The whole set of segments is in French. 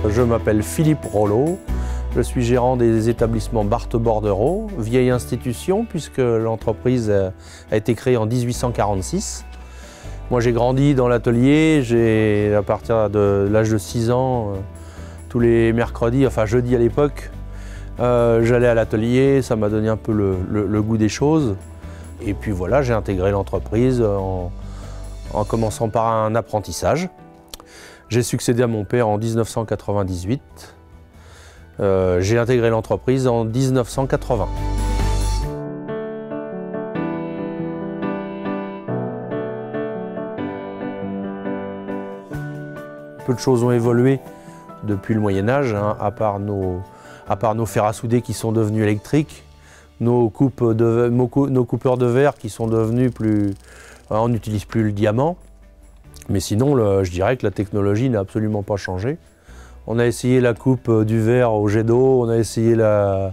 Je m'appelle Philippe Rollo, je suis gérant des établissements Barthes-Bordereau, vieille institution puisque l'entreprise a été créée en 1846. Moi j'ai grandi dans l'atelier, à partir de l'âge de 6 ans, tous les mercredis, enfin jeudi à l'époque, j'allais à l'atelier, ça m'a donné un peu le goût des choses. Et puis voilà, j'ai intégré l'entreprise en commençant par un apprentissage. J'ai succédé à mon père en 1998. J'ai intégré l'entreprise en 1980. Peu de choses ont évolué depuis le Moyen-Âge, hein, à part nos fers à souder qui sont devenus électriques, nos coupeurs de verre qui sont devenus plus... On n'utilise plus le diamant. Mais sinon, je dirais que la technologie n'a absolument pas changé. On a essayé la coupe du verre au jet d'eau, on a essayé la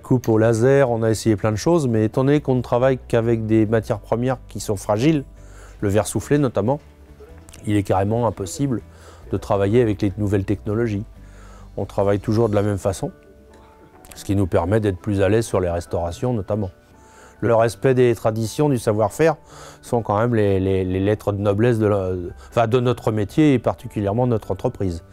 coupe au laser, on a essayé plein de choses, mais étant donné qu'on ne travaille qu'avec des matières premières qui sont fragiles, le verre soufflé notamment, il est carrément impossible de travailler avec les nouvelles technologies. On travaille toujours de la même façon, ce qui nous permet d'être plus à l'aise sur les restaurations notamment. Le respect des traditions, du savoir-faire, sont quand même les lettres de noblesse de notre métier et particulièrement de notre entreprise.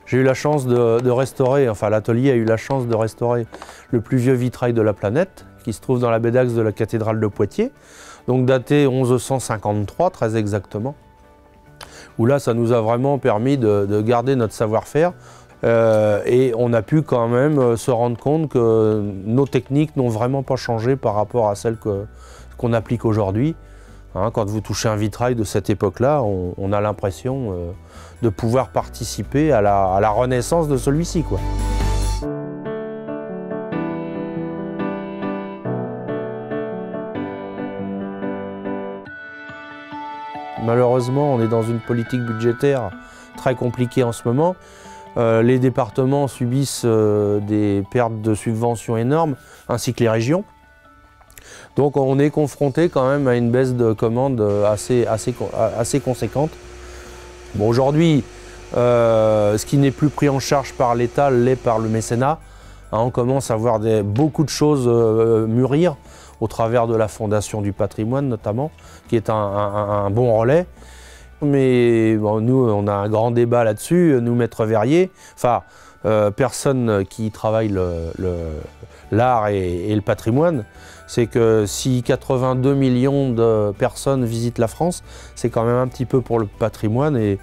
J'ai eu la chance de restaurer, enfin l'atelier a eu la chance de restaurer le plus vieux vitrail de la planète, qui se trouve dans la baie d'axe de la cathédrale de Poitiers, donc daté 1153 très exactement, où là ça nous a vraiment permis de garder notre savoir-faire. Et on a pu quand même se rendre compte que nos techniques n'ont vraiment pas changé par rapport à celles qu'on applique aujourd'hui. Hein, quand vous touchez un vitrail de cette époque-là, on a l'impression de pouvoir participer à la renaissance de celui-ci, quoi. Malheureusement, on est dans une politique budgétaire très compliquée en ce moment. Les départements subissent des pertes de subventions énormes, ainsi que les régions. Donc on est confronté quand même à une baisse de commandes assez conséquente. Bon, aujourd'hui, ce qui n'est plus pris en charge par l'État l'est par le mécénat. Hein, on commence à voir beaucoup de choses mûrir au travers de la Fondation du patrimoine notamment, qui est un bon relais. Mais bon, nous, on a un grand débat là-dessus, nous, maîtres verriers, enfin, personne qui travaille l'art et le patrimoine, c'est que si 82 millions de personnes visitent la France, c'est quand même un petit peu pour le patrimoine et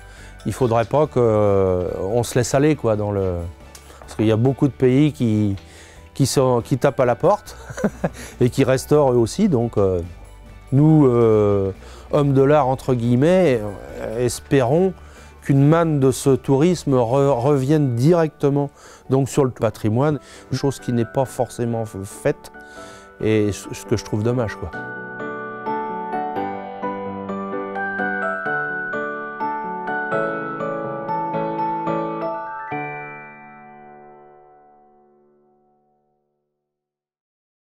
il ne faudrait pas qu'on se laisse aller, quoi, parce qu'il y a beaucoup de pays qui tapent à la porte et qui restaurent eux aussi, donc nous, hommes de l'art entre guillemets, espérons qu'une manne de ce tourisme revienne directement donc sur le patrimoine, chose qui n'est pas forcément faite et ce que je trouve dommage, quoi.